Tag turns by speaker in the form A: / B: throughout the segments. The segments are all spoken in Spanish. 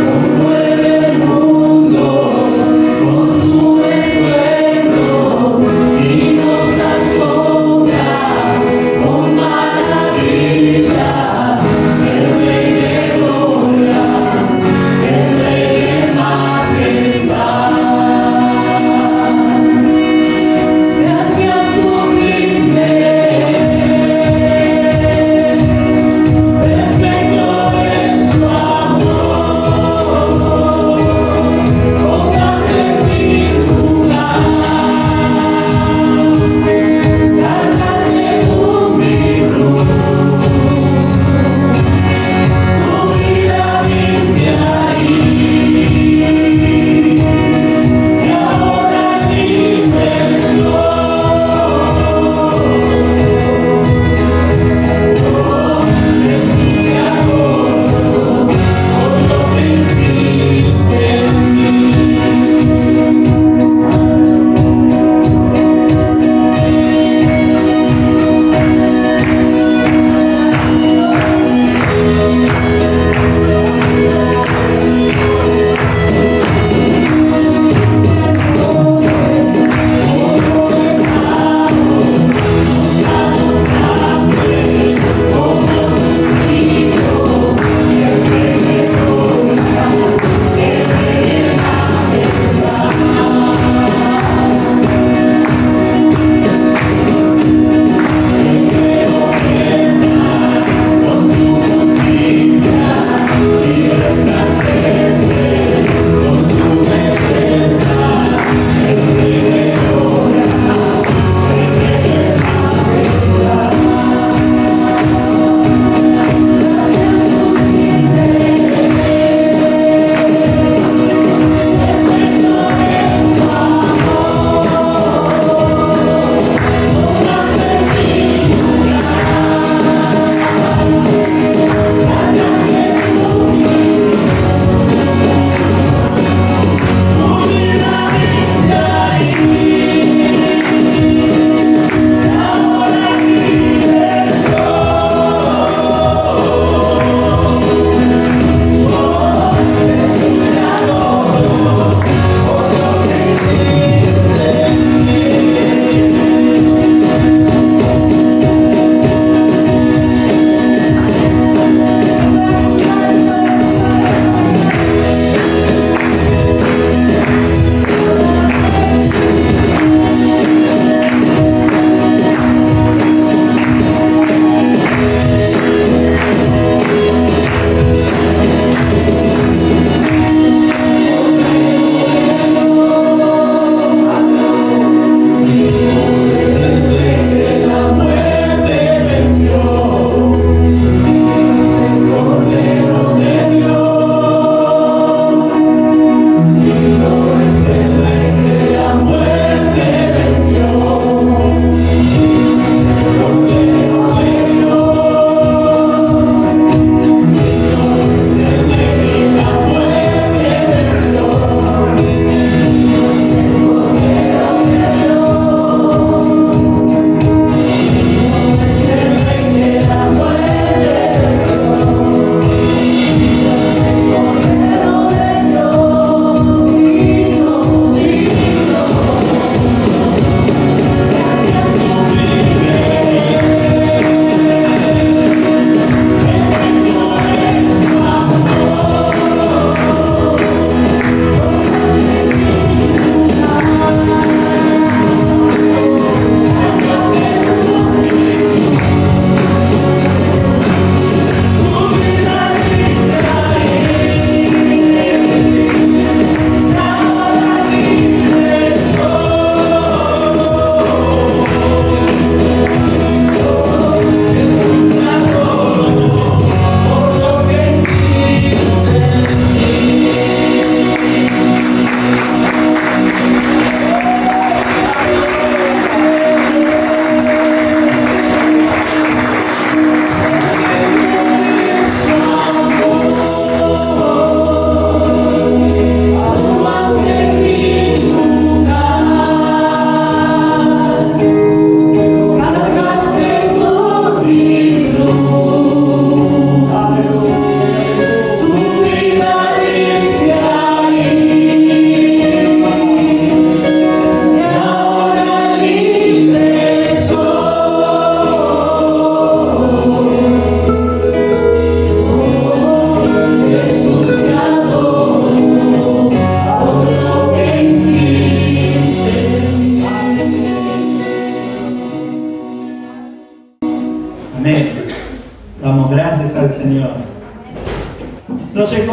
A: Conmueve el mundo con su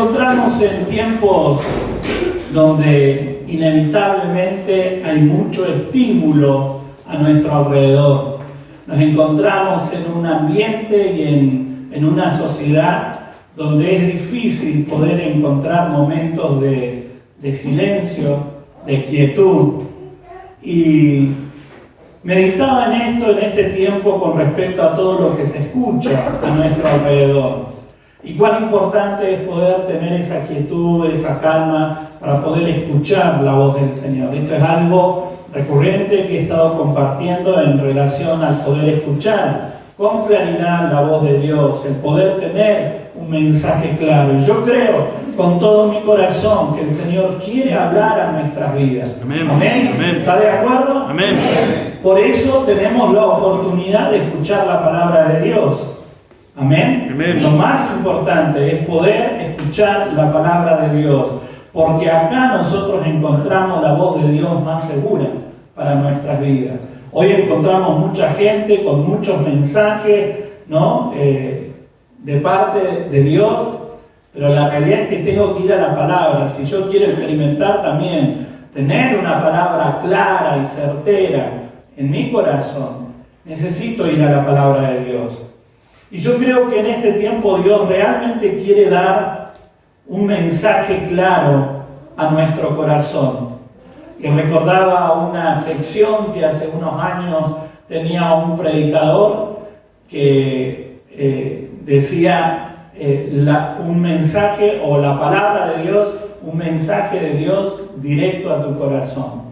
A: encontramos en tiempos donde inevitablemente hay mucho estímulo a nuestro alrededor. Nos encontramos en un ambiente y en una sociedad donde es difícil poder encontrar momentos de silencio, de quietud. Y meditaba en esto en este tiempo con respecto a todo lo que se escucha a nuestro alrededor. Y cuán importante es poder tener esa quietud, esa calma, para poder escuchar la voz del Señor. Esto es algo recurrente que he estado compartiendo en relación al poder escuchar con claridad la voz de Dios, el poder tener un mensaje claro. Y yo creo con todo mi corazón que el Señor quiere hablar a nuestras vidas.
B: Amén.
A: ¿Amén?
B: Amén.
A: ¿Está de acuerdo?
B: Amén.
A: Por eso tenemos la oportunidad de escuchar la palabra de Dios. Amén.
B: Amén.
A: Lo más importante es poder escuchar la palabra de Dios, porque acá nosotros encontramos la voz de Dios más segura para nuestras vidas. Hoy encontramos mucha gente con muchos mensajes, ¿no? De parte de Dios, pero la realidad es que tengo que ir a la palabra. Si yo quiero experimentar también, tener una palabra clara y certera en mi corazón, necesito ir a la palabra de Dios. Y yo creo que en este tiempo Dios realmente quiere dar un mensaje claro a nuestro corazón. Y recordaba una sección que hace unos años tenía un predicador que decía un mensaje o la palabra de Dios, un mensaje de Dios directo a tu corazón.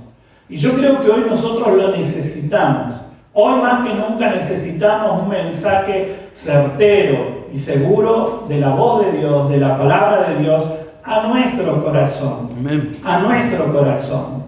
A: Y yo creo que hoy nosotros lo necesitamos. Hoy más que nunca necesitamos un mensaje certero y seguro de la voz de Dios, de la palabra de Dios, a nuestro corazón.
B: Amén.
A: A nuestro corazón.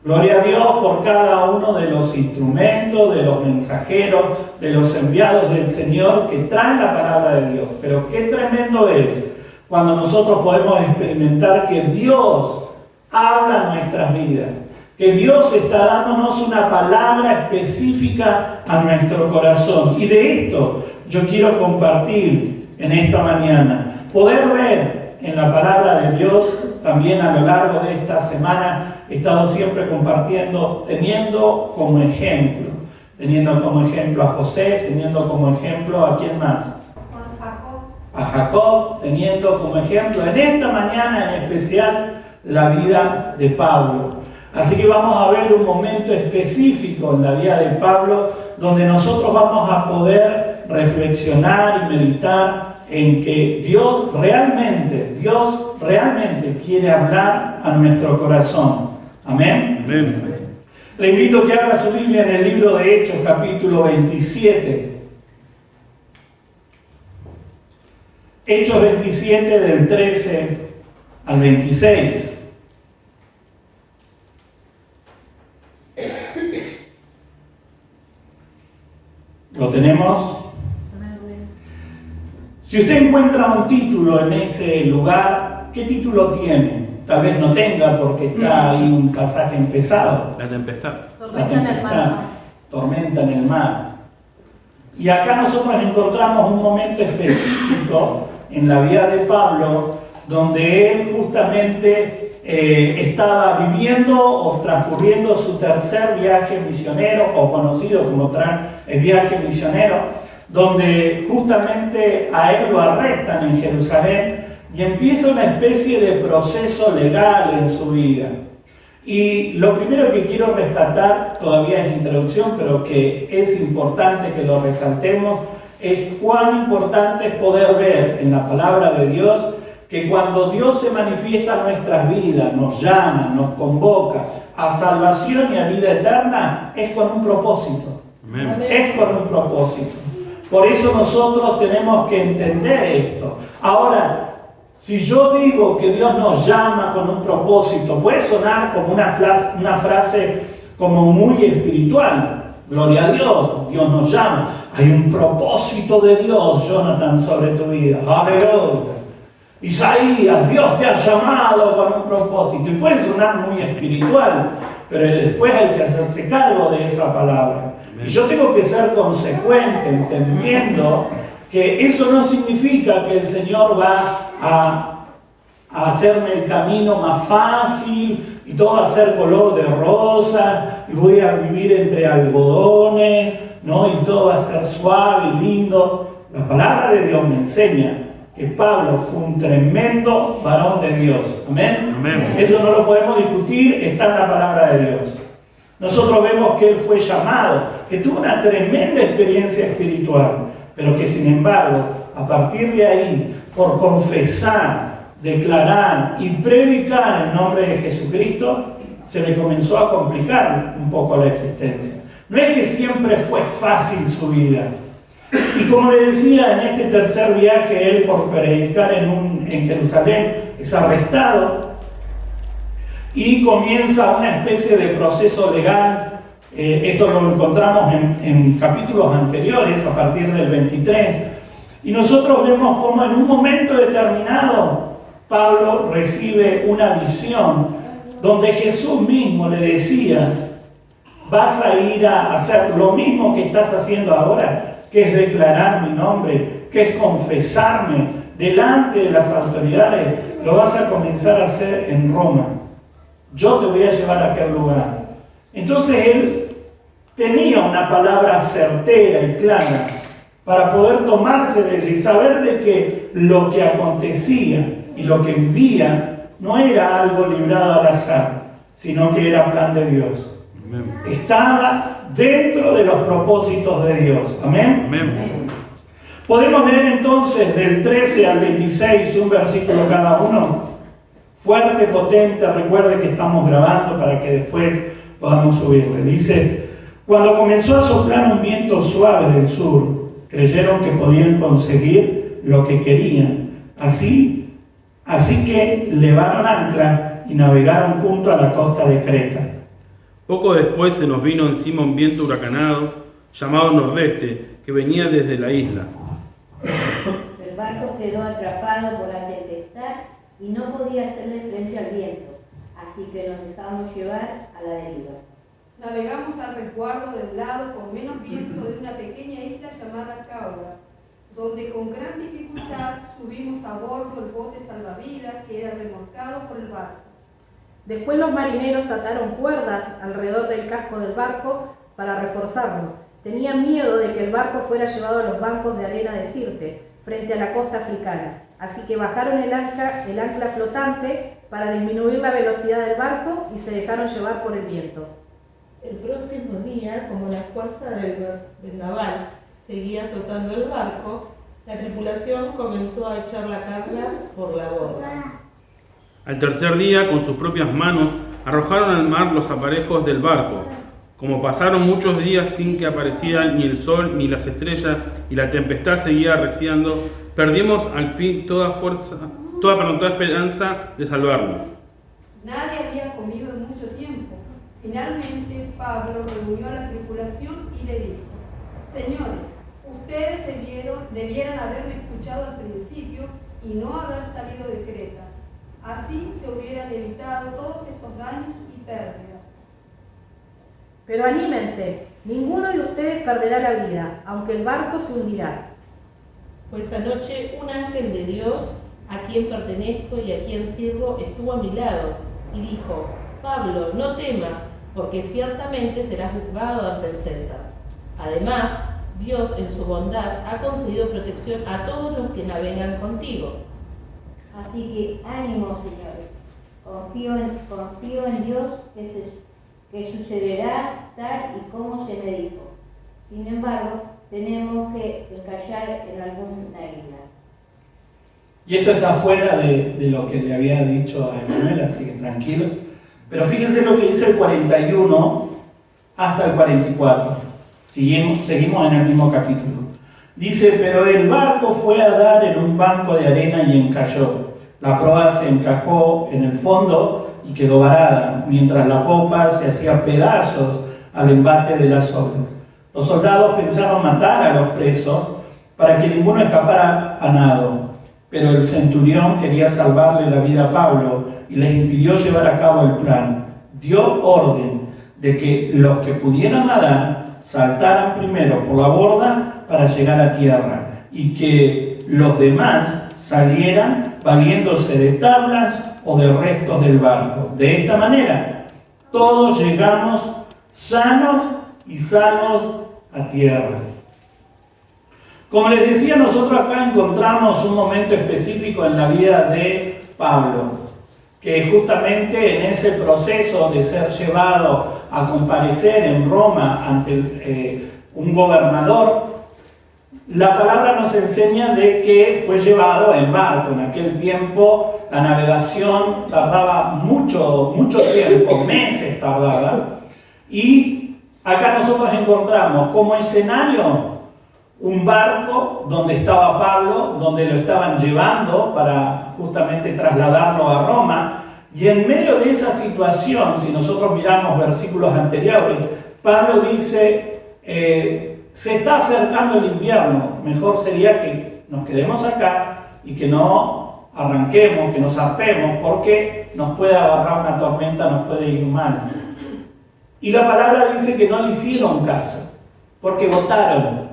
A: Gloria a Dios por cada uno de los instrumentos, de los mensajeros, de los enviados del Señor que traen la palabra de Dios. Pero qué tremendo es cuando nosotros podemos experimentar que Dios habla en nuestras vidas. Que Dios está dándonos una palabra específica a nuestro corazón. Y de esto yo quiero compartir en esta mañana. Poder ver en la palabra de Dios, también a lo largo de esta semana, he estado siempre compartiendo, teniendo como ejemplo a José, teniendo como ejemplo a quién más. A Jacob, teniendo como ejemplo en esta mañana en especial la vida de Pablo. Así que vamos a ver un momento específico en la vida de Pablo donde nosotros vamos a poder reflexionar y meditar en que Dios realmente quiere hablar a nuestro corazón. Amén.
B: Amén.
A: Le invito a que abra su Biblia en el libro de Hechos, capítulo 27. Hechos 27 del 13 al 26. ¿Lo tenemos? Si usted encuentra un título en ese lugar, ¿qué título tiene? Tal vez no tenga porque está ahí un pasaje empezado.
B: La tempestad.
C: Tormenta en el mar.
A: Tormenta en el mar. Y acá nosotros encontramos un momento específico en la vida de Pablo donde él justamente estaba viviendo o transcurriendo su tercer viaje misionero, o conocido como el viaje misionero, donde justamente a él lo arrestan en Jerusalén y empieza una especie de proceso legal en su vida. Y lo primero que quiero rescatar, todavía es introducción, pero que es importante que lo resaltemos, es cuán importante es poder ver en la palabra de Dios que cuando Dios se manifiesta en nuestras vidas, nos llama, nos convoca a salvación y a vida eterna, es con un propósito.
B: Amén.
A: Es con un propósito. Por eso nosotros tenemos que entender esto. Ahora, si yo digo que Dios nos llama con un propósito, puede sonar como una frase como muy espiritual. Gloria a Dios, Dios nos llama. Hay un propósito de Dios, Jonathan, sobre tu vida. Aleluya. Isaías, Dios te ha llamado con un propósito. Y puede sonar muy espiritual, pero después hay que hacerse cargo de esa palabra. Y yo tengo que ser consecuente, entendiendo que eso no significa que el Señor va a hacerme el camino más fácil y todo va a ser color de rosa y voy a vivir entre algodones, ¿no? Y todo va a ser suave y lindo. La palabra de Dios me enseña que Pablo fue un tremendo varón de Dios. ¿Amén? Amén. Eso no lo podemos discutir, está en la palabra de Dios. Nosotros vemos que él fue llamado, que tuvo una tremenda experiencia espiritual, pero que sin embargo, a partir de ahí, por confesar, declarar y predicar el nombre de Jesucristo, se le comenzó a complicar un poco la existencia. No es que siempre fue fácil su vida. Y como le decía, en este tercer viaje, él por predicar en Jerusalén es arrestado y comienza una especie de proceso legal. Esto lo encontramos en capítulos anteriores, a partir del 23. Y nosotros vemos cómo en un momento determinado Pablo recibe una visión donde Jesús mismo le decía: vas a ir a hacer lo mismo que estás haciendo ahora, que es declarar mi nombre, que es confesarme delante de las autoridades, lo vas a comenzar a hacer en Roma. Yo te voy a llevar a aquel lugar. Entonces él tenía una palabra certera y clara para poder tomarse de ella y saber de que lo que acontecía y lo que vivía no era algo librado al azar, sino que era plan de Dios. Amén. Estaba dentro de los propósitos de Dios. Amén. Amén. Podemos leer entonces del 13 al 26 un versículo cada uno. Fuerte, potente, recuerde que estamos grabando para que después podamos subirle. Dice: cuando comenzó a soplar un viento suave del sur, creyeron que podían conseguir lo que querían. Así que levaron ancla y navegaron junto a la costa de Creta.
B: Poco después se nos vino encima un viento huracanado, llamado nordeste, que venía desde la isla.
C: El barco quedó atrapado por la tempestad y no podía hacerle frente al viento, así que nos dejamos llevar a la deriva.
D: Navegamos al resguardo del lado con menos viento de una pequeña isla llamada Cauda, donde con gran dificultad subimos a bordo el bote salvavidas que era remolcado por el barco.
E: Después los marineros ataron cuerdas alrededor del casco del barco para reforzarlo. Tenían miedo de que el barco fuera llevado a los bancos de arena de Sirte, frente a la costa africana. Así que bajaron el ancla flotante para disminuir la velocidad del barco y se dejaron llevar por el viento.
F: El próximo día, como la fuerza del vendaval seguía azotando el barco, la tripulación comenzó a echar la carga por la borda.
B: Al tercer día, con sus propias manos, arrojaron al mar los aparejos del barco. Como pasaron muchos días sin que apareciera ni el sol ni las estrellas y la tempestad seguía arreciando, perdimos al fin toda esperanza de salvarnos.
D: Nadie había comido en mucho tiempo. Finalmente Pablo reunió a la tripulación y le dijo: señores, ustedes debieran haberme escuchado al principio y no haber salido de Creta. Así se hubieran evitado todos estos daños y pérdidas.
E: Pero anímense, ninguno de ustedes perderá la vida, aunque el barco se hundirá.
F: Pues anoche un ángel de Dios, a quien pertenezco y a quien sirvo, estuvo a mi lado y dijo: Pablo, no temas, porque ciertamente serás juzgado ante el César. Además, Dios en su bondad ha concedido protección a todos los que navegan contigo.
C: Así que ánimo, señores. Confío en Dios que sucederá tal y como se me dijo. Sin embargo, tenemos que encallar en alguna isla.
A: Y esto está fuera de lo que le había dicho a Emanuel, así que tranquilo. Pero fíjense lo que dice el 41 hasta el 44. Seguimos en el mismo capítulo. Dice: pero el barco fue a dar en un banco de arena y encalló. La proa se encajó en el fondo y quedó varada, mientras la popa se hacía pedazos al embate de las olas. Los soldados pensaron matar a los presos para que ninguno escapara a nado, pero el centurión quería salvarle la vida a Pablo y les impidió llevar a cabo el plan. Dio orden de que los que pudieran nadar saltaran primero por la borda para llegar a tierra y que los demás salieran valiéndose de tablas o de restos del barco. De esta manera, todos llegamos sanos y salvos a tierra. Como les decía, nosotros acá encontramos un momento específico en la vida de Pablo, que justamente en ese proceso de ser llevado a comparecer en Roma ante un gobernador, la palabra nos enseña de que fue llevado en barco. En aquel tiempo la navegación tardaba mucho tiempo, meses tardaba, y acá nosotros encontramos como escenario un barco donde estaba Pablo, donde lo estaban llevando para justamente trasladarlo a Roma, y en medio de esa situación, si nosotros miramos versículos anteriores, Pablo dice, se está acercando el invierno, mejor sería que nos quedemos acá y que no arranquemos, que nos zarpemos, porque nos puede agarrar una tormenta, nos puede ir mal. Y la palabra dice que no le hicieron caso, porque votaron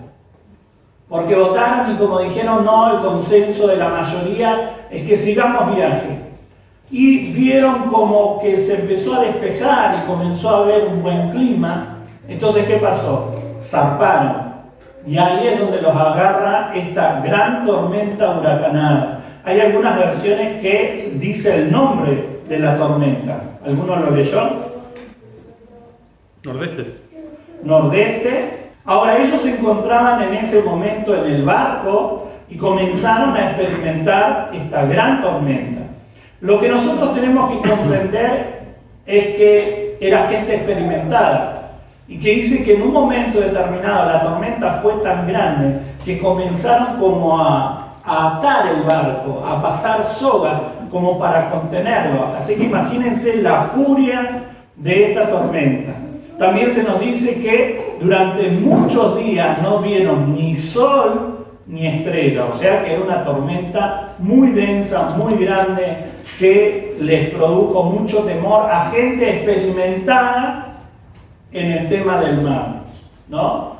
A: y como dijeron no, el consenso de la mayoría es que sigamos viaje. Y vieron como que se empezó a despejar y comenzó a haber un buen clima. Entonces, ¿qué pasó? Zarparon. Y ahí es donde los agarra esta gran tormenta huracanada. Hay algunas versiones que dice el nombre de la tormenta. ¿Alguno lo leyó? Nordeste. Ahora ellos se encontraban en ese momento en el barco y comenzaron a experimentar esta gran tormenta. Lo que nosotros tenemos que comprender es que era gente experimentada y que dice que en un momento determinado la tormenta fue tan grande que comenzaron como a atar el barco, a pasar sogas como para contenerlo. Así que imagínense la furia de esta tormenta. También se nos dice que durante muchos días no vieron ni sol ni estrella, o sea que era una tormenta muy densa, muy grande, que les produjo mucho temor a gente experimentada en el tema del mar, ¿no?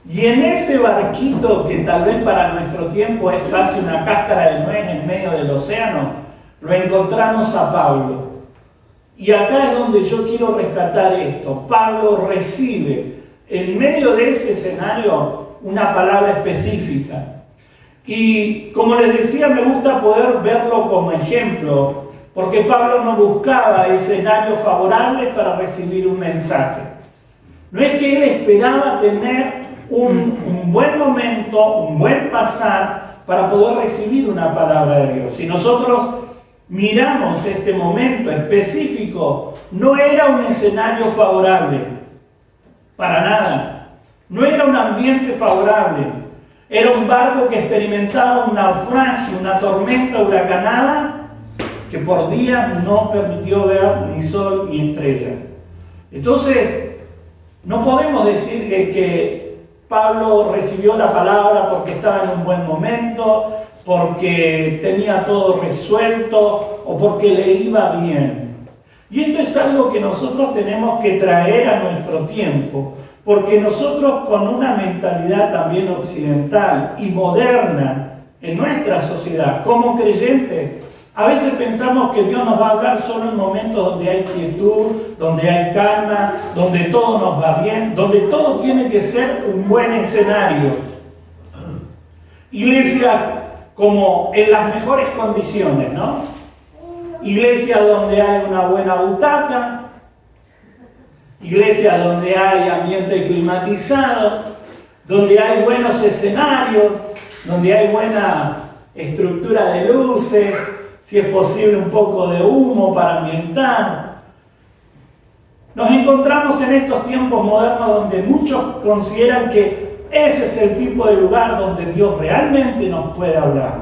A: Y en ese barquito, que tal vez para nuestro tiempo es casi una cáscara de nuez en medio del océano, lo encontramos a Pablo. Y acá es donde yo quiero rescatar esto. Pablo recibe en medio de ese escenario una palabra específica. Y como les decía, me gusta poder verlo como ejemplo, porque Pablo no buscaba escenarios favorables para recibir un mensaje. No es que él esperaba tener un buen momento, un buen pasar para poder recibir una palabra de Dios. Si nosotros miramos este momento específico, no era un escenario favorable, para nada. No era un ambiente favorable. Era un barco que experimentaba un naufragio, una tormenta huracanada, que por días no permitió ver ni sol ni estrella. Entonces, no podemos decir que Pablo recibió la palabra porque estaba en un buen momento, porque tenía todo resuelto o porque le iba bien. Y esto es algo que nosotros tenemos que traer a nuestro tiempo, porque nosotros con una mentalidad también occidental y moderna en nuestra sociedad, como creyentes, a veces pensamos que Dios nos va a hablar solo en momentos donde hay quietud, donde hay calma, donde todo nos va bien, donde todo tiene que ser un buen escenario. Iglesia como en las mejores condiciones, ¿no? Iglesia donde hay una buena butaca, iglesia donde hay ambiente climatizado, donde hay buenos escenarios, donde hay buena estructura de luces, si es posible un poco de humo para ambientar. Nos encontramos en estos tiempos modernos donde muchos consideran que ese es el tipo de lugar donde Dios realmente nos puede hablar.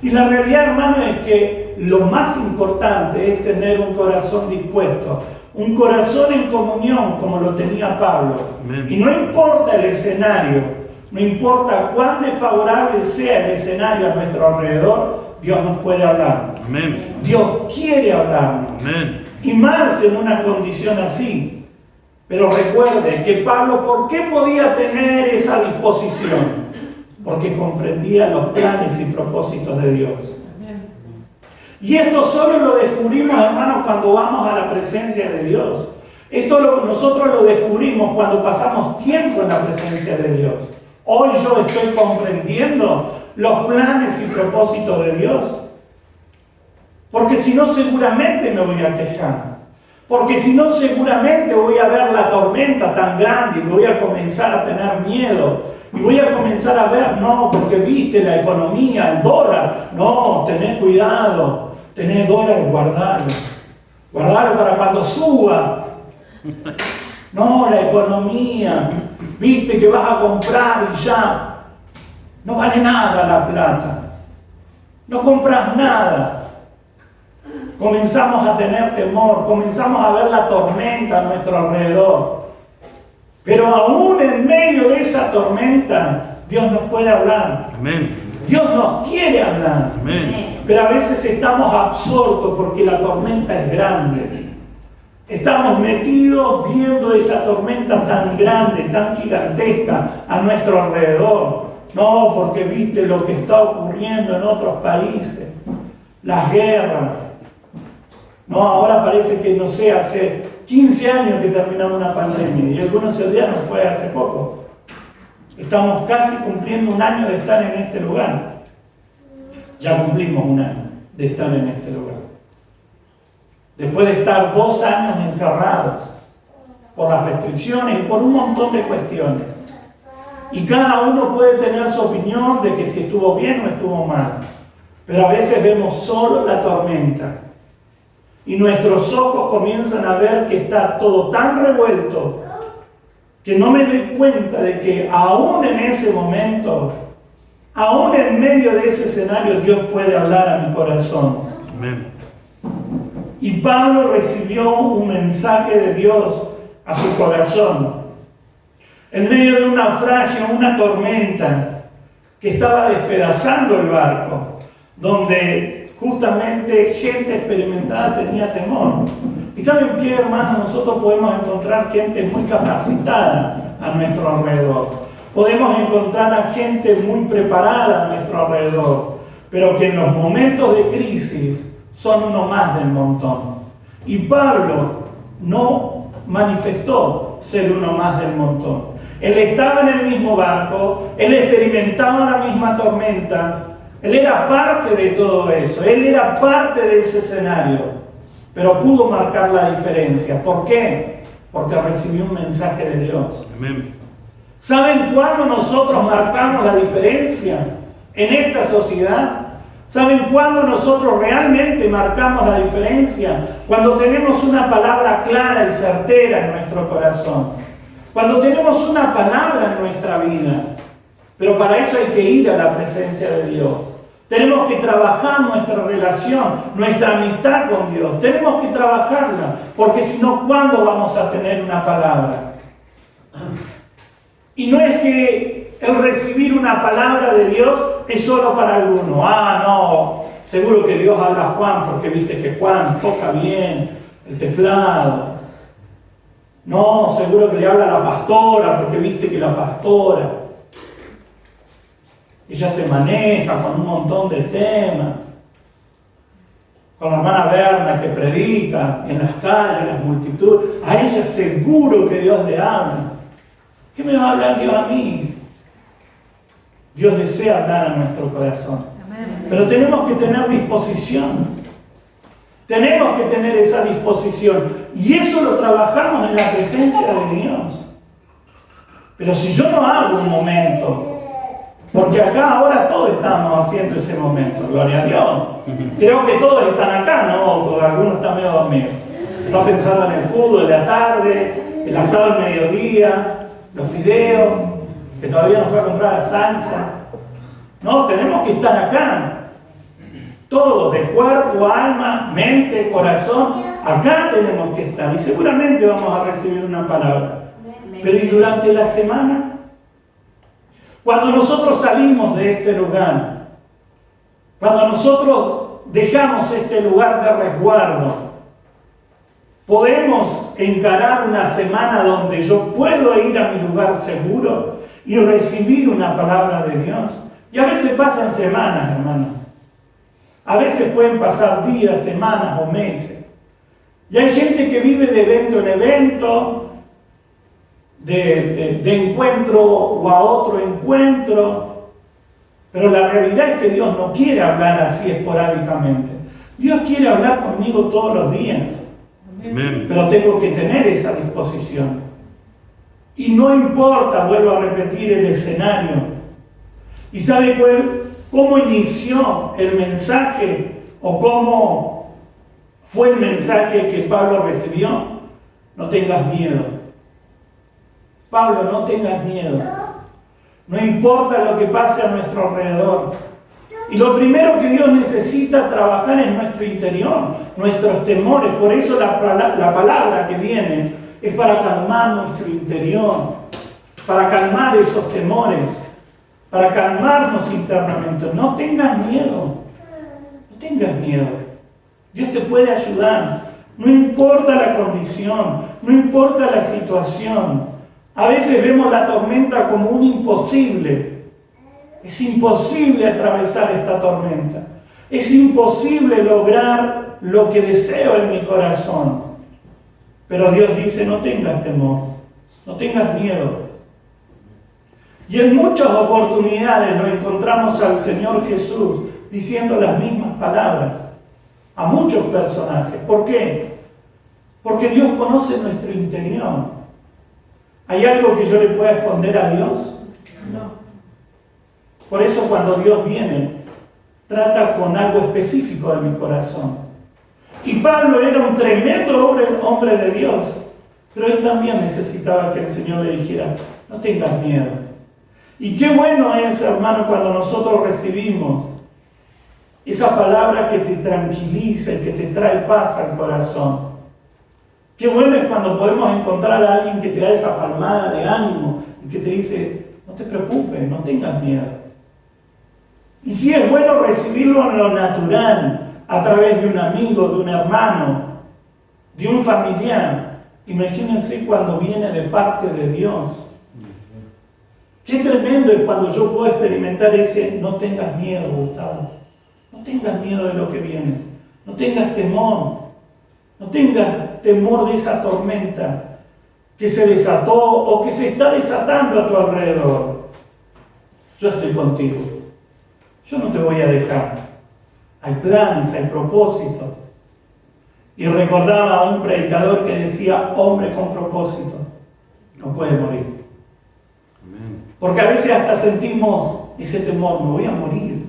A: Y la realidad, hermano, es que lo más importante es tener un corazón dispuesto, un corazón en comunión como lo tenía Pablo. Amén. Y no importa el escenario, no importa cuán desfavorable sea el escenario a nuestro alrededor, Dios nos puede hablar.
B: Amén.
A: Dios quiere hablarnos.
B: Amén.
A: Y más en una condición así. Pero recuerde que Pablo, ¿por qué podía tener esa disposición? Porque comprendía los planes y propósitos de Dios. Y esto solo lo descubrimos, hermanos, cuando vamos a la presencia de Dios. Nosotros lo descubrimos cuando pasamos tiempo en la presencia de Dios. Hoy yo estoy comprendiendo los planes y propósitos de Dios. Porque si no, seguramente me voy a quejar. Porque si no, seguramente voy a ver la tormenta tan grande y voy a comenzar a tener miedo. Y voy a comenzar a ver, no, porque viste la economía, el dólar. No, tenés cuidado. Tenés dólares, guardalo. Guardalo para cuando suba. No, la economía. Viste que vas a comprar y ya. No vale nada la plata. No compras nada. Comenzamos a tener temor, comenzamos a ver la tormenta a nuestro alrededor. Pero aún en medio de esa tormenta, Dios nos puede hablar.
B: Amén.
A: Dios nos quiere hablar.
B: Amén.
A: Pero a veces estamos absortos porque la tormenta es grande. Estamos metidos viendo esa tormenta tan grande, tan gigantesca a nuestro alrededor. No, porque viste lo que está ocurriendo en otros países. Las guerras. No, ahora parece que, no sé, hace 15 años que terminamos una pandemia y algunos se olvidaron, fue hace poco. Estamos casi cumpliendo un año de estar en este lugar. Ya cumplimos un año de estar en este lugar. Después de estar 2 años encerrados por las restricciones y por un montón de cuestiones. Y cada uno puede tener su opinión de que si estuvo bien o estuvo mal. Pero a veces vemos solo la tormenta. Y nuestros ojos comienzan a ver que está todo tan revuelto que no me doy cuenta de que aún en ese momento, aún en medio de ese escenario, Dios puede hablar a mi corazón.
B: Amén.
A: Y Pablo recibió un mensaje de Dios a su corazón. En medio de un naufragio, una tormenta que estaba despedazando el barco, donde justamente gente experimentada tenía temor. ¿Y saben qué, hermanos? Nosotros podemos encontrar gente muy capacitada a nuestro alrededor. Podemos encontrar a gente muy preparada a nuestro alrededor, pero que en los momentos de crisis son uno más del montón. Y Pablo no manifestó ser uno más del montón. Él estaba en el mismo barco, él experimentaba la misma tormenta, él era parte de todo eso, él era parte de ese escenario, pero pudo marcar la diferencia. ¿Por qué? Porque recibió un mensaje de Dios.
B: Amén.
A: ¿Saben cuándo nosotros marcamos la diferencia en esta sociedad? ¿Saben cuándo nosotros realmente marcamos la diferencia? Cuando tenemos una palabra clara y certera en nuestro corazón. Cuando tenemos una palabra en nuestra vida. Pero para eso hay que ir a la presencia de Dios. Tenemos que trabajar nuestra relación, nuestra amistad con Dios. Tenemos que trabajarla, porque si no, ¿cuándo vamos a tener una palabra? Y no es que el recibir una palabra de Dios es solo para algunos. Ah, no, seguro que Dios habla a Juan, porque viste que Juan toca bien el teclado. No, seguro que le habla a la pastora, porque viste que la pastora, ella se maneja con un montón de temas. Con la hermana Berna que predica en las calles, en las multitudes. A ella seguro que Dios le habla. ¿Qué me va a hablar Dios a mí? Dios desea hablar a nuestro corazón. Pero tenemos que tener disposición. Tenemos que tener esa disposición. Y eso lo trabajamos en la presencia de Dios. Pero si yo no hago un momento, porque acá ahora todos estamos haciendo ese momento, gloria a Dios. Creo que todos están acá, ¿no? Porque algunos están medio dormidos. Están pensando en el fútbol de la tarde, el asado del mediodía, los fideos, que todavía no fue a comprar la salsa. No, tenemos que estar acá. Todos, de cuerpo, alma, mente, corazón. Acá tenemos que estar. Y seguramente vamos a recibir una palabra. Pero ¿y durante la semana? Cuando nosotros salimos de este lugar, cuando nosotros dejamos este lugar de resguardo, podemos encarar una semana donde yo puedo ir a mi lugar seguro y recibir una palabra de Dios. Y a veces pasan semanas, hermanos. A veces pueden pasar días, semanas o meses. Y hay gente que vive de evento en evento, de encuentro o a otro encuentro. Pero la realidad es que Dios no quiere hablar así esporádicamente. Dios quiere hablar conmigo todos los días.
B: Amén.
A: Pero tengo que tener esa disposición. Y no importa, vuelvo a repetir, el escenario. ¿Y sabe cómo inició el mensaje o cómo fue el mensaje que Pablo recibió? No tengas miedo. Pablo, no tengas miedo. No importa lo que pase a nuestro alrededor. Y lo primero que Dios necesita trabajar en nuestro interior, nuestros temores. Por eso la palabra que viene es para calmar nuestro interior, para calmar esos temores, para calmarnos internamente. No tengas miedo, no tengas miedo. Dios te puede ayudar. No importa la condición, no importa la situación. A veces vemos la tormenta como un imposible. Es imposible atravesar esta tormenta. Es imposible lograr lo que deseo en mi corazón. Pero Dios dice, no tengas temor, no tengas miedo. Y en muchas oportunidades nos encontramos al Señor Jesús diciendo las mismas palabras a muchos personajes. ¿Por qué? Porque Dios conoce nuestro interior. ¿Hay algo que yo le pueda esconder a Dios? No. Por eso cuando Dios viene, trata con algo específico de mi corazón. Y Pablo era un tremendo hombre de Dios, pero él también necesitaba que el Señor le dijera, no tengas miedo. Y qué bueno es, hermano, cuando nosotros recibimos esa palabra que te tranquiliza y que te trae paz al corazón. Qué bueno es cuando podemos encontrar a alguien que te da esa palmada de ánimo y que te dice, no te preocupes, no tengas miedo. Y sí es bueno recibirlo en lo natural, a través de un amigo, de un hermano, de un familiar. Imagínense cuando viene de parte de Dios. Qué tremendo es cuando yo puedo experimentar ese, no tengas miedo, Gustavo. No tengas miedo de lo que viene. No tengas temor. No tengas temor de esa tormenta que se desató o que se está desatando a tu alrededor. Yo estoy contigo. Yo no te voy a dejar. Hay planes, hay propósitos. Y recordaba a un predicador que decía, hombre con propósito no puede morir.
B: Amén.
A: Porque a veces hasta sentimos ese temor, me voy a morir.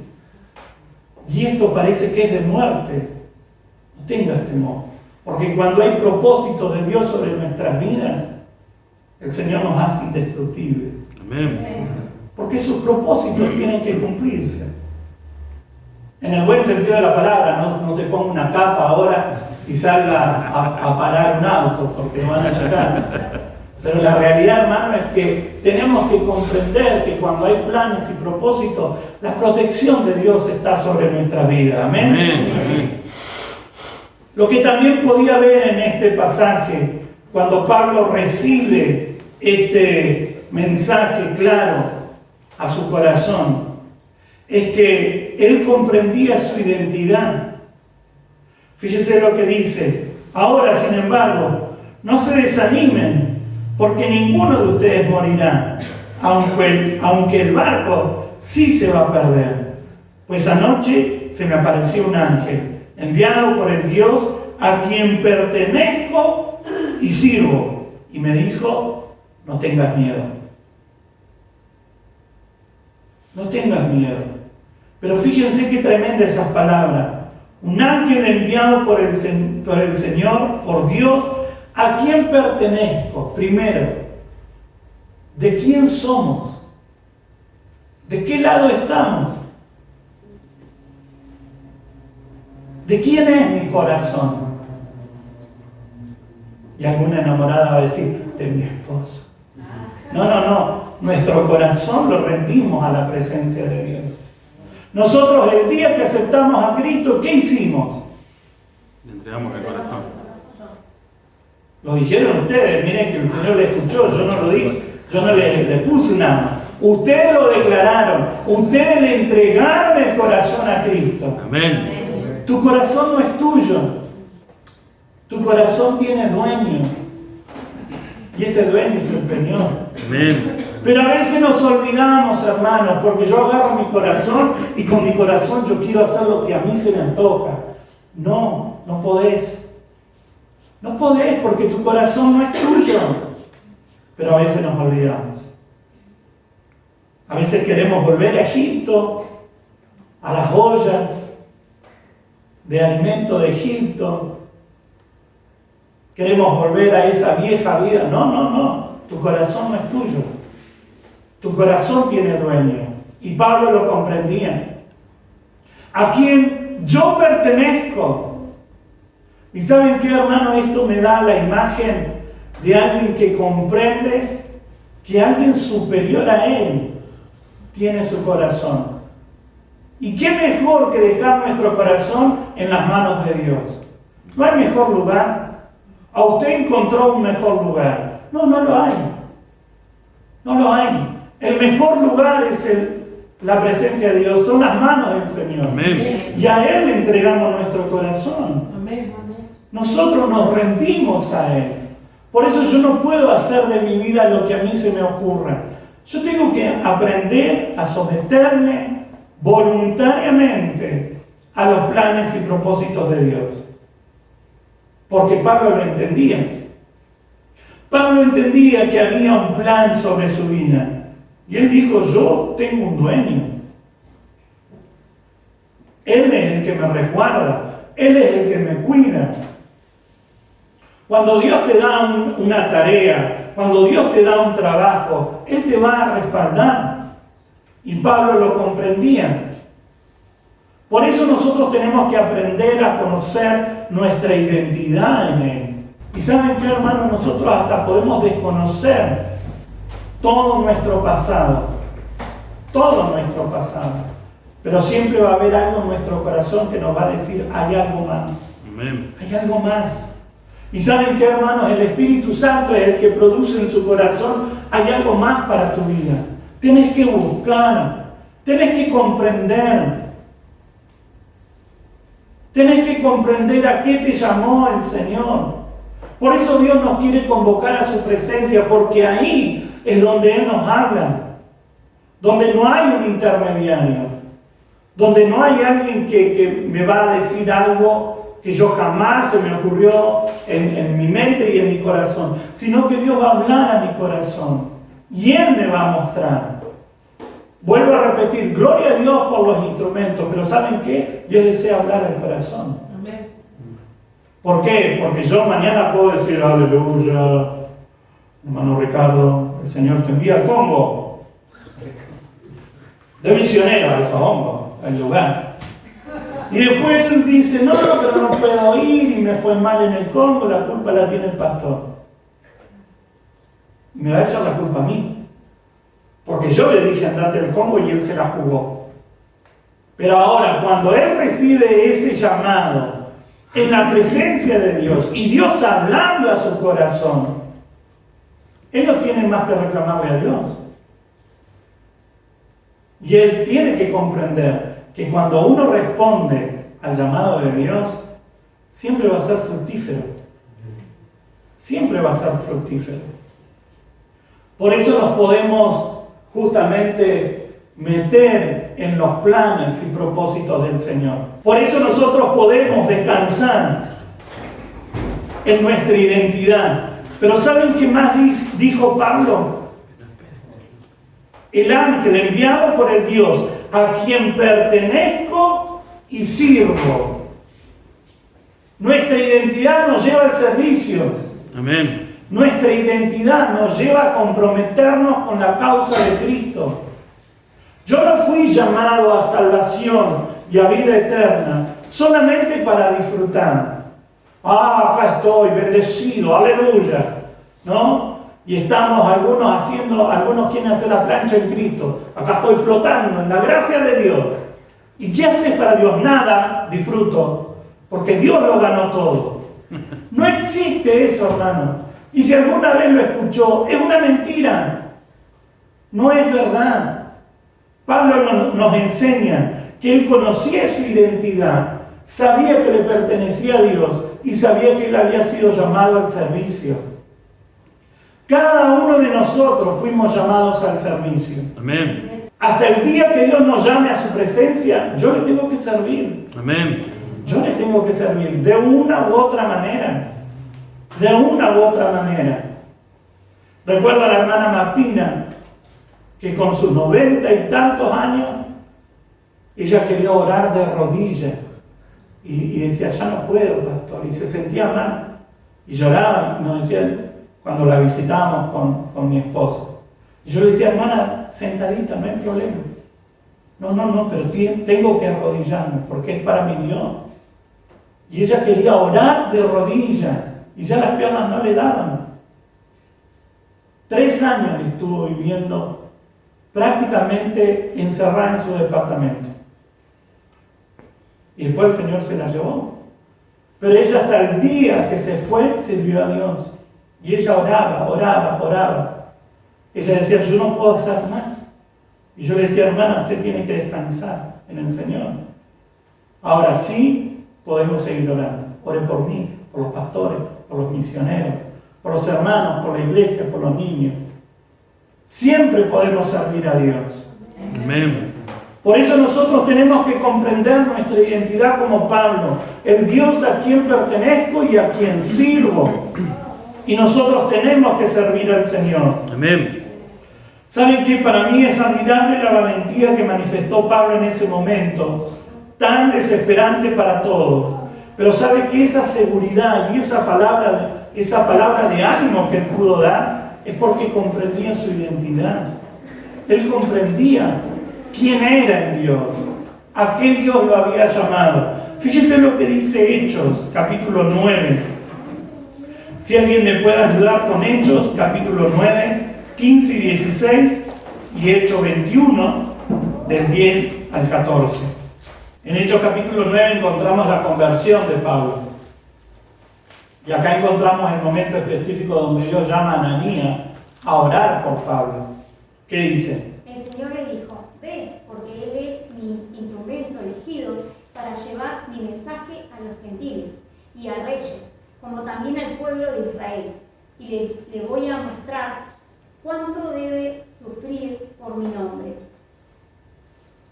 A: Y esto parece que es de muerte. No tengas temor. Porque cuando hay propósitos de Dios sobre nuestras vidas, el Señor nos hace indestructibles.
B: Amén.
A: Porque sus propósitos tienen que cumplirse. En el buen sentido de la palabra, no se ponga una capa ahora y salga a parar un auto, porque lo van a sacar. Pero la realidad, hermano, es que tenemos que comprender que cuando hay planes y propósitos, la protección de Dios está sobre nuestra vida. Amén.
B: Amén.
A: Lo que también podía ver en este pasaje, cuando Pablo recibe este mensaje claro a su corazón, es que él comprendía su identidad. Fíjese lo que dice. Ahora, sin embargo, no se desanimen, porque ninguno de ustedes morirá, aunque el barco sí se va a perder. Pues anoche se me apareció un ángel, enviado por el Dios a quien pertenezco y sirvo, y me dijo, no tengas miedo. No tengas miedo. Pero fíjense qué tremenda esas palabras. Un ángel enviado por el Señor, por Dios, a quien pertenezco. Primero, ¿de quién somos? ¿De qué lado estamos? ¿De quién es mi corazón? Y alguna enamorada va a decir, de mi esposo. No. Nuestro corazón lo rendimos a la presencia de Dios. Nosotros el día que aceptamos a Cristo, ¿qué hicimos?
B: Le entregamos el corazón.
A: Lo dijeron ustedes, miren que el Señor le escuchó, yo no lo dije, yo no le puse una Ustedes lo declararon. Ustedes le entregaron el corazón a Cristo.
B: Amén.
A: Tu corazón no es tuyo. Tu corazón tiene dueño. Y ese dueño es el Señor.
B: Amén.
A: Pero a veces nos olvidamos, hermanos, porque yo agarro mi corazón y con mi corazón yo quiero hacer lo que a mí se me antoja. No, no podés. No podés porque tu corazón no es tuyo. Pero a veces nos olvidamos. A veces queremos volver a Egipto, a las ollas de alimento de Egipto. Queremos volver a esa vieja vida. No, no, no. Tu corazón no es tuyo. Tu corazón tiene dueño. Y Pablo lo comprendía. A quien yo pertenezco. ¿Y saben qué, hermano? Esto me da la imagen de alguien que comprende que alguien superior a él tiene su corazón. ¿Y qué mejor que dejar nuestro corazón en las manos de Dios? ¿No hay mejor lugar? ¿A usted encontró un mejor lugar? No, no lo hay. No lo hay. El mejor lugar es la presencia de Dios, son las manos del Señor.
B: Amén.
A: Y a Él le entregamos nuestro corazón.
F: Amén.
A: Nosotros nos rendimos a Él. Por eso yo no puedo hacer de mi vida lo que a mí se me ocurra. Yo tengo que aprender a someterme voluntariamente a los planes y propósitos de Dios. Porque Pablo lo entendía. Pablo entendía que había un plan sobre su vida. Y él dijo, yo tengo un dueño. Él es el que me resguarda. Él es el que me cuida. Cuando Dios te da una tarea, cuando Dios te da un trabajo, Él te va a respaldar. Y Pablo lo comprendía. Por eso nosotros tenemos que aprender a conocer nuestra identidad en Él. Y ¿saben qué, hermanos? Nosotros hasta podemos desconocer todo nuestro pasado. Todo nuestro pasado. Pero siempre va a haber algo en nuestro corazón que nos va a decir, hay algo más.
B: Amén.
A: Hay algo más. Y ¿saben qué, hermanos? El Espíritu Santo es el que produce en su corazón, hay algo más para tu vida. Tienes que buscar, tienes que comprender. Tienes que comprender a qué te llamó el Señor. Por eso Dios nos quiere convocar a su presencia, porque ahí es donde Él nos habla. Donde no hay un intermediario. Donde no hay alguien que me va a decir algo que yo jamás se me ocurrió en mi mente y en mi corazón. Sino que Dios va a hablar a mi corazón. Y Él me va a mostrar. Vuelvo a repetir, gloria a Dios por los instrumentos, pero ¿saben qué? Dios desea hablar al corazón.
F: Amén.
A: ¿Por qué? Porque yo mañana puedo decir, aleluya, hermano Ricardo, el Señor te envía al Congo. De misionero al Congo, al lugar. Y después él dice, no, pero no puedo ir y me fue mal en el Congo, la culpa la tiene el pastor. Me va a echar la culpa a mí. Porque yo le dije andate al Congo y él se la jugó. Pero ahora, cuando él recibe ese llamado en la presencia de Dios y Dios hablando a su corazón, él no tiene más que reclamarle a Dios. Y él tiene que comprender que cuando uno responde al llamado de Dios, siempre va a ser fructífero. Siempre va a ser fructífero. Por eso nos podemos justamente meter en los planes y propósitos del Señor. Por eso nosotros podemos descansar en nuestra identidad. Pero ¿saben qué más dijo Pablo? El ángel enviado por el Dios a quien pertenezco y sirvo. Nuestra identidad nos lleva al servicio.
B: Amén.
A: Nuestra identidad nos lleva a comprometernos con la causa de Cristo. Yo no fui llamado a salvación y a vida eterna solamente para disfrutar. Acá estoy, bendecido, aleluya. ¿No? Y estamos algunos quieren hacer la plancha en Cristo. Acá estoy flotando en la gracia de Dios. ¿Y qué haces para Dios? Nada, disfruto. Porque Dios lo ganó todo. No existe eso, hermano. Y si alguna vez lo escuchó, es una mentira. No es verdad. Pablo nos enseña que él conocía su identidad, sabía que le pertenecía a Dios y sabía que él había sido llamado al servicio. Cada uno de nosotros fuimos llamados al servicio.
B: Amén.
A: Hasta el día que Dios nos llame a su presencia, yo le tengo que servir.
B: Amén.
A: Yo le tengo que servir de una u otra manera. De una u otra manera. Recuerdo a la hermana Martina, que con sus 90 y tantos años, ella quería orar de rodillas. Y decía, ya no puedo, pastor. Y se sentía mal. Y lloraba. Y nos decía, cuando la visitábamos con mi esposa. Y yo le decía, hermana, sentadita, no hay problema. No, pero tengo que arrodillarme, porque es para mi Dios. Y ella quería orar de rodillas. Y ya las piernas no le daban. 3 años estuvo viviendo prácticamente encerrada en su departamento. Y después el Señor se la llevó. Pero ella hasta el día que se fue, sirvió a Dios. Y ella oraba. Ella decía, yo no puedo hacer más. Y yo le decía, hermana, usted tiene que descansar en el Señor. Ahora sí podemos seguir orando. Ore por mí, por los pastores, por los misioneros, por los hermanos, por la iglesia, por los niños. Siempre podemos servir a Dios.
B: Amén.
A: Por eso nosotros tenemos que comprender nuestra identidad como Pablo, el Dios a quien pertenezco y a quien sirvo. Y nosotros tenemos que servir al Señor.
B: Amén.
A: ¿Saben qué? Para mí es admirable la valentía que manifestó Pablo en ese momento, tan desesperante para todos. Pero ¿sabe qué? Esa seguridad y esa palabra de ánimo que él pudo dar es porque comprendía su identidad. Él comprendía quién era en Dios, a qué Dios lo había llamado. Fíjese lo que dice Hechos, capítulo 9. Si alguien me puede ayudar con Hechos, capítulo 9, 15 y 16, y Hechos 21, del 10 al 14. En Hechos capítulo 9 encontramos la conversión de Pablo. Y acá encontramos el momento específico donde Dios llama a Ananías a orar por Pablo. ¿Qué dice?
G: El Señor le dijo, ve, porque Él es mi instrumento elegido para llevar mi mensaje a los gentiles y a reyes, como también al pueblo de Israel. Y le voy a mostrar cuánto debe sufrir por mi nombre.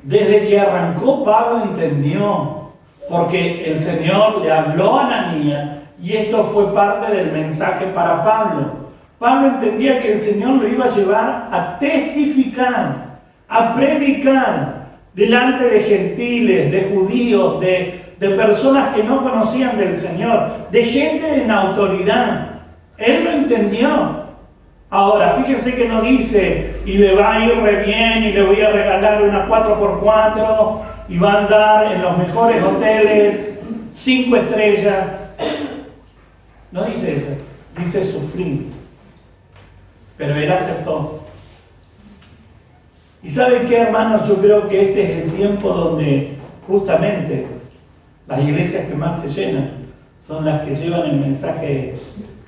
A: Desde que arrancó, Pablo entendió, porque el Señor le habló a Ananías y esto fue parte del mensaje para Pablo. Pablo entendía que el Señor lo iba a llevar a testificar, a predicar delante de gentiles, de judíos, de personas que no conocían del Señor, de gente en autoridad. Él lo entendió. Ahora, fíjense que no dice, y le va a ir re bien, y le voy a regalar una 4x4, y va a andar en los mejores hoteles, 5 estrellas. No dice eso, dice sufrir. Pero él aceptó. ¿Y saben qué, hermanos? Yo creo que este es el tiempo donde justamente las iglesias que más se llenan son las que llevan el mensaje: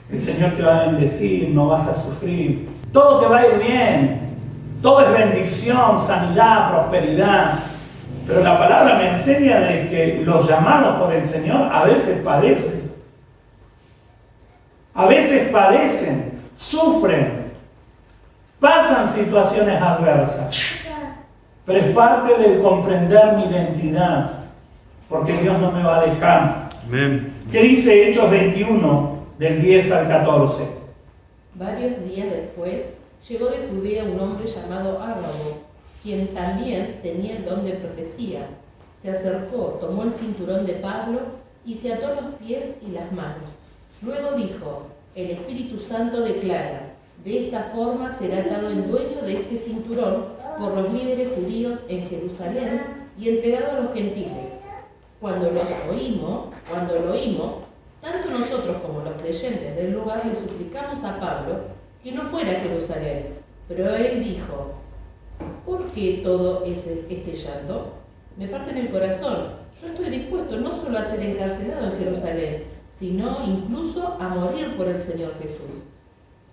A: el Señor te va a bendecir, no vas a sufrir, todo te va a ir bien, todo es bendición, sanidad, prosperidad. Pero la palabra me enseña de que los llamados por el Señor a veces padecen. A veces padecen, sufren, pasan situaciones adversas. Pero es parte del comprender mi identidad, porque Dios no me va a dejar.
B: Amén.
A: ¿Qué dice Hechos 21, del 10 al 14?
F: Varios días después, llegó de Judea un hombre llamado Ágabo, quien también tenía el don de profecía. Se acercó, tomó el cinturón de Pablo y se ató los pies y las manos. Luego dijo: el Espíritu Santo declara, de esta forma será atado el dueño de este cinturón por los líderes judíos en Jerusalén y entregado a los gentiles. Cuando lo oímos, tanto nosotros como los creyentes del lugar le suplicamos a Pablo que no fuera a Jerusalén. Pero él dijo: ¿por qué todo este llanto? Me parte en el corazón. Yo estoy dispuesto no solo a ser encarcelado en Jerusalén, sino incluso a morir por el Señor Jesús.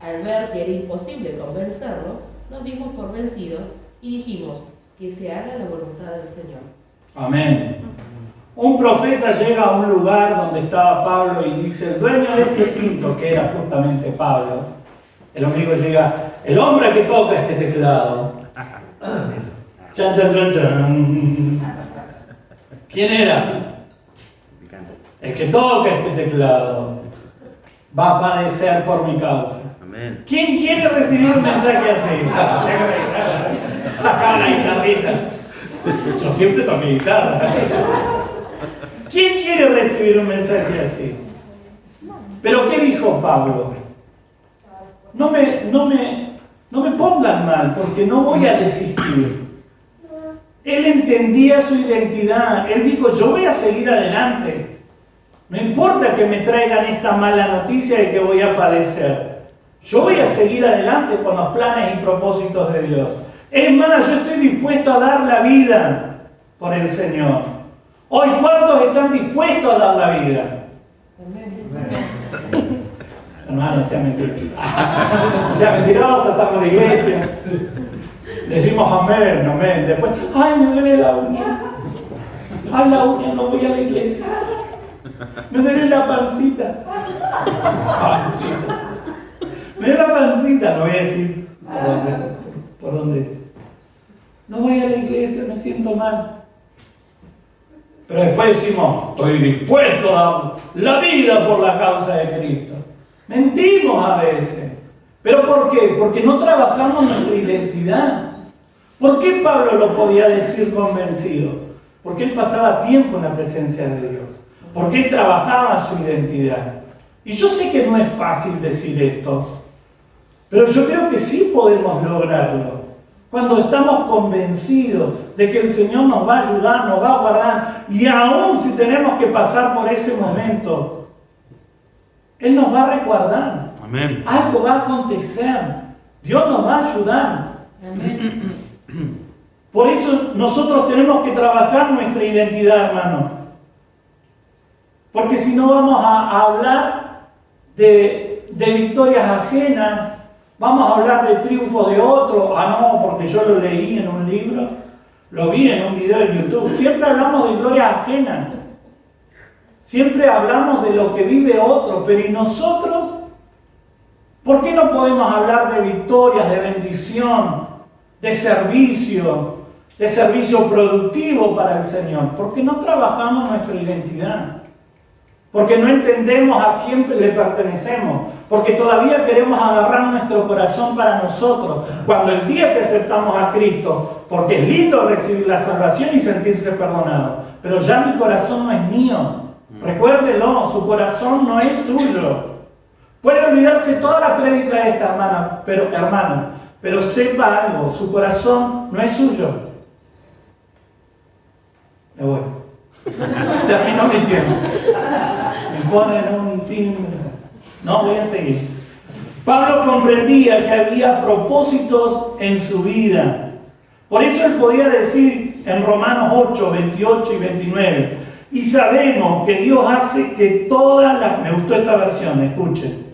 F: Al ver que era imposible convencerlo, nos dimos por vencidos y dijimos, que se haga la voluntad del Señor.
A: Amén. Un profeta llega a un lugar donde estaba Pablo y dice, el dueño de este cinto, que era justamente Pablo, el amigo llega, el hombre que toca este teclado. Chan, chan, chan, chan. ¿Quién era? El que toca este teclado va a padecer por mi causa.
B: Amén.
A: ¿Quién quiere recibir un mensaje así? Saca la guitarrita. Yo siempre toco guitarra. ¿Quién quiere recibir un mensaje así? Pero ¿qué dijo Pablo? No me pongan mal, porque no voy a desistir. Él entendía su identidad. Él dijo, yo voy a seguir adelante. No importa que me traigan esta mala noticia de que voy a padecer. Yo voy a seguir adelante con los planes y propósitos de Dios. Es más, yo estoy dispuesto a dar la vida por el Señor. Hoy, ¿cuántos están dispuestos a dar la vida? Hermano, sea mentiroso. Sea mentiroso, estamos en la iglesia. Decimos amén, amén. Después, ay, me duele la uña. Ay, la uña, no voy a la iglesia. Me duele la pancita. Me duele la pancita, no voy a decir por dónde. No voy a la iglesia, me siento mal. Pero después decimos, estoy dispuesto a dar la vida por la causa de Cristo. Mentimos a veces. ¿Pero por qué? Porque no trabajamos nuestra identidad. ¿Por qué Pablo lo podía decir convencido? Porque él pasaba tiempo en la presencia de Dios. Porque él trabajaba su identidad. Y yo sé que no es fácil decir esto, pero yo creo que sí podemos lograrlo. Cuando estamos convencidos de que el Señor nos va a ayudar, nos va a guardar, y aún si tenemos que pasar por ese momento, Él nos va a resguardar.
B: Amén.
A: Algo va a acontecer. Dios nos va a ayudar.
F: Amén.
A: Por eso nosotros tenemos que trabajar nuestra identidad, hermano. Porque si no vamos a hablar de victorias ajenas, vamos a hablar de triunfos de otro. Ah, no, porque yo lo leí en un libro, lo vi en un video de YouTube. Siempre hablamos de glorias ajenas. Siempre hablamos de lo que vive otro. Pero ¿y nosotros? ¿Por qué no podemos hablar de victorias, de bendición, de servicio productivo para el Señor? Porque no trabajamos nuestra identidad. Porque no entendemos a quién le pertenecemos. Porque todavía queremos agarrar nuestro corazón para nosotros. Cuando el día que aceptamos a Cristo, porque es lindo recibir la salvación y sentirse perdonado, pero ya mi corazón no es mío. Recuérdelo, su corazón no es suyo. Puede olvidarse toda la prédica de esta hermano, pero sepa algo, su corazón no es suyo. Me voy. Termino mintiendo. Me ponen un pin. No, voy a seguir. Pablo comprendía que había propósitos en su vida. Por eso él podía decir en Romanos 8, 28 y 29, y sabemos que Dios hace que todas las... Me gustó esta versión, escuchen.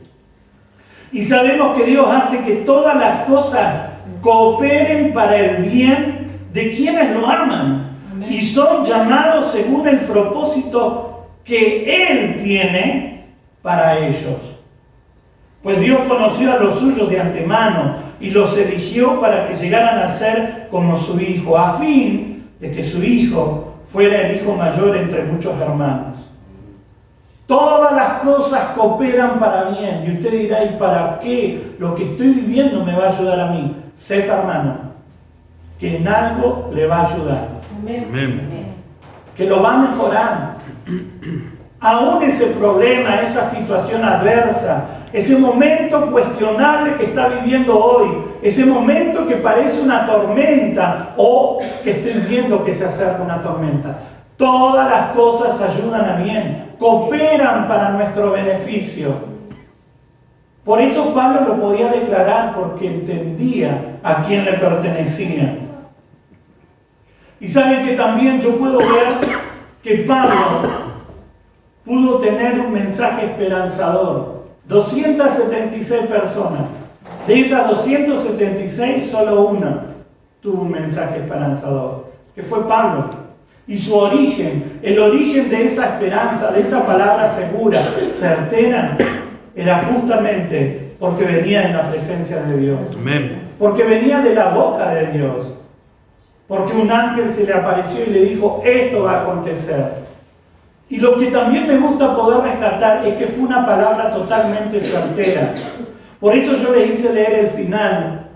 A: Y sabemos que Dios hace que todas las cosas cooperen para el bien de quienes lo aman. Amén. Y son llamados según el propósito que Él tiene para ellos. Pues Dios conoció a los suyos de antemano y los eligió para que llegaran a ser como su Hijo, a fin de que su Hijo fuera el hijo mayor entre muchos hermanos. Todas las cosas cooperan para bien. Y usted dirá, ¿y para qué lo que estoy viviendo me va a ayudar a mí? Sepa, hermano, que en algo le va a ayudar.
F: Amén.
B: Amén.
A: Que lo va a mejorar. Aún ese problema, esa situación adversa, ese momento cuestionable que está viviendo hoy, ese momento que parece una tormenta o que estoy viendo que se acerca una tormenta. Todas las cosas ayudan a bien, cooperan para nuestro beneficio. Por eso Pablo lo podía declarar, porque entendía a quién le pertenecía. Y saben que también yo puedo ver que Pablo pudo tener un mensaje esperanzador. 276 personas De esas 276, solo una tuvo un mensaje esperanzador, que fue Pablo. Y su origen, el origen de esa esperanza, de esa palabra segura, certera, era justamente porque venía de la presencia de Dios.
B: Amén.
A: Porque venía de la boca de Dios. Porque un ángel se le apareció y le dijo, esto va a acontecer. Y lo que también me gusta poder rescatar es que fue una palabra totalmente certera. Por eso yo le hice leer el final,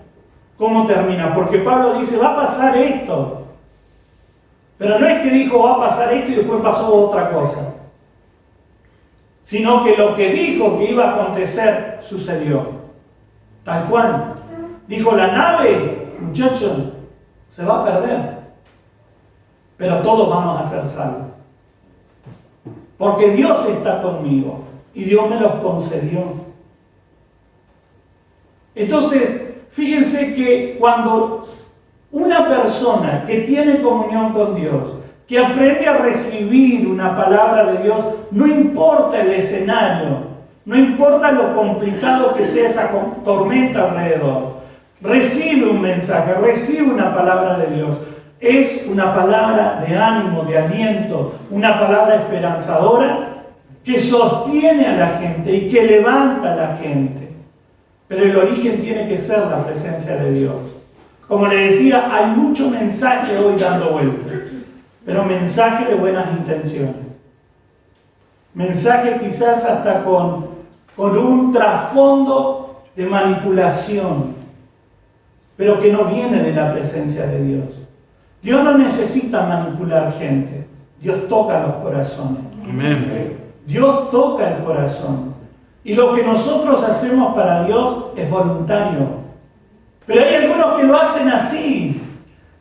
A: cómo termina. Porque Pablo dice, va a pasar esto. Pero no es que dijo, va a pasar esto y después pasó otra cosa. Sino que lo que dijo que iba a acontecer, sucedió. Tal cual. Dijo, la nave, muchachos, se va a perder. Pero todos vamos a ser salvos. Porque Dios está conmigo. Y Dios me los concedió. Entonces, fíjense que cuando una persona que tiene comunión con Dios, que aprende a recibir una palabra de Dios, no importa el escenario, no importa lo complicado que sea esa tormenta alrededor, recibe un mensaje, recibe una palabra de Dios. Es una palabra de ánimo, de aliento, una palabra esperanzadora que sostiene a la gente y que levanta a la gente. Pero el origen tiene que ser la presencia de Dios. Como le decía, hay mucho mensaje hoy dando vueltas, pero mensaje de buenas intenciones. Mensaje quizás hasta con un trasfondo de manipulación, pero que no viene de la presencia de Dios. Dios no necesita manipular gente. Dios toca los corazones.
B: Amén.
A: Dios toca el corazón. Y lo que nosotros hacemos para Dios es voluntario. Pero hay algunos que lo hacen así.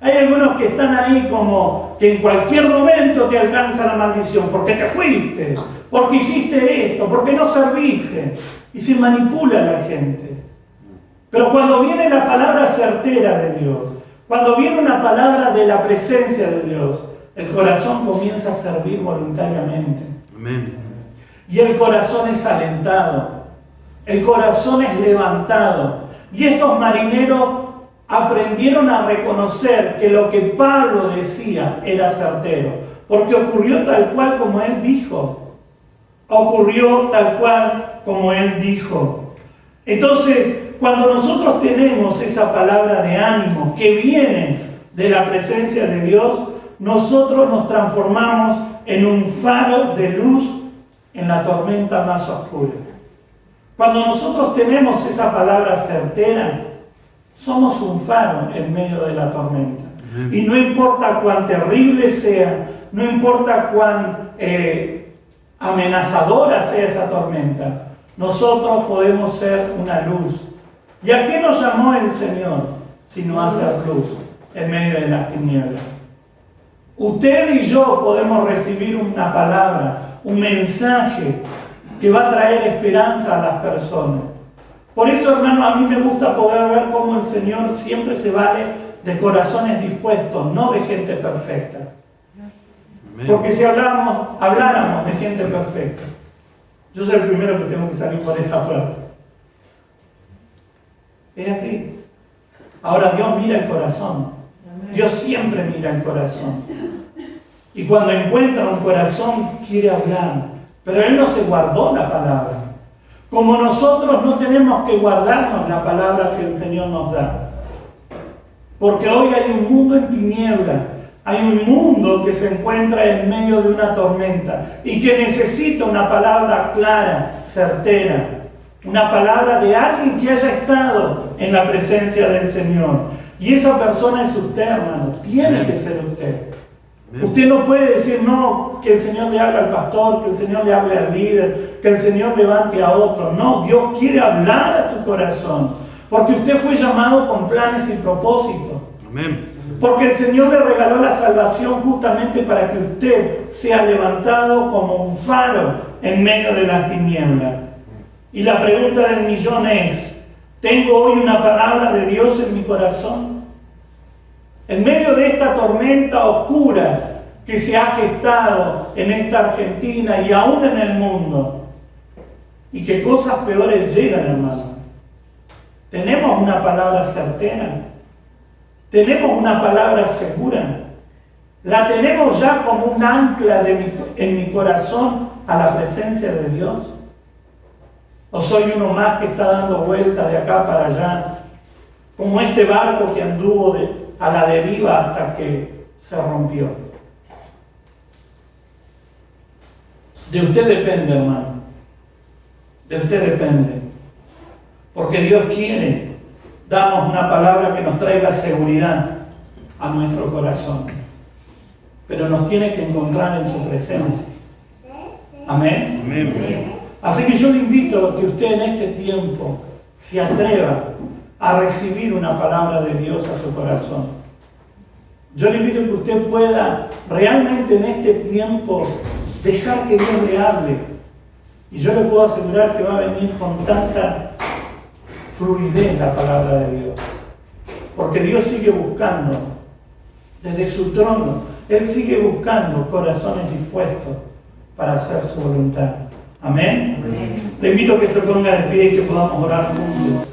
A: Hay algunos que están ahí como que en cualquier momento te alcanza la maldición. Porque te fuiste, porque hiciste esto, porque no serviste. Y se manipula a la gente. Pero cuando viene la palabra certera de Dios, cuando viene una palabra de la presencia de Dios, el corazón comienza a servir voluntariamente.
B: Amén.
A: Y el corazón es alentado. El corazón es levantado. Y estos marineros aprendieron a reconocer que lo que Pablo decía era certero. Porque ocurrió tal cual como él dijo. Ocurrió tal cual como él dijo. Entonces, cuando nosotros tenemos esa palabra de ánimo que viene de la presencia de Dios, nosotros nos transformamos en un faro de luz en la tormenta más oscura. Cuando nosotros tenemos esa palabra certera, somos un faro en medio de la tormenta. Y no importa cuán terrible sea, no importa cuán amenazadora sea esa tormenta, nosotros podemos ser una luz. ¿Y a qué nos llamó el Señor? Sino a hacer luz en medio de las tinieblas. Usted y yo podemos recibir una palabra, un mensaje que va a traer esperanza a las personas. Por eso, hermano, a mí me gusta poder ver cómo el Señor siempre se vale de corazones dispuestos, no de gente perfecta. Porque si habláramos de gente perfecta, yo soy el primero que tengo que salir por esa puerta. Es así. Ahora Dios mira el corazón. Dios siempre mira el corazón. Y cuando encuentra un corazón, quiere hablar. Pero Él no se guardó la palabra. Como nosotros no tenemos que guardarnos la palabra que el Señor nos da. Porque hoy hay un mundo en tinieblas. Hay un mundo que se encuentra en medio de una tormenta y que necesita una palabra clara, certera. Una palabra de alguien que haya estado en la presencia del Señor. Y esa persona es usted, hermano. Tiene que ser usted. Usted no puede decir, no, que el Señor le hable al pastor, que el Señor le hable al líder, que el Señor levante a otro. No, Dios quiere hablar a su corazón. Porque usted fue llamado con planes y propósitos.
B: Amén.
A: Porque el Señor le regaló la salvación justamente para que usted sea levantado como un faro en medio de las tinieblas. Y la pregunta del millón es, ¿tengo hoy una palabra de Dios en mi corazón? En medio de esta tormenta oscura que se ha gestado en esta Argentina y aún en el mundo, y que cosas peores llegan, hermano. Tenemos una palabra certera. Tenemos una palabra segura. La tenemos ya como un ancla en mi corazón a la presencia de Dios. ¿O soy uno más que está dando vueltas de acá para allá? Como este barco que anduvo a la deriva hasta que se rompió. De usted depende, hermano. De usted depende. Porque Dios quiere darnos una palabra que nos traiga seguridad a nuestro corazón. Pero nos tiene que encontrar en su presencia. Amén.
B: Amén.
A: Así que yo le invito a que usted en este tiempo se atreva a recibir una palabra de Dios a su corazón. Yo le invito a que usted pueda realmente en este tiempo dejar que Dios le hable. Y yo le puedo asegurar que va a venir con tanta fluidez la palabra de Dios. Porque Dios sigue buscando desde su trono. Él sigue buscando corazones dispuestos para hacer su voluntad. Amén.
F: Amén.
A: Le invito a que se ponga de pie y que podamos orar juntos.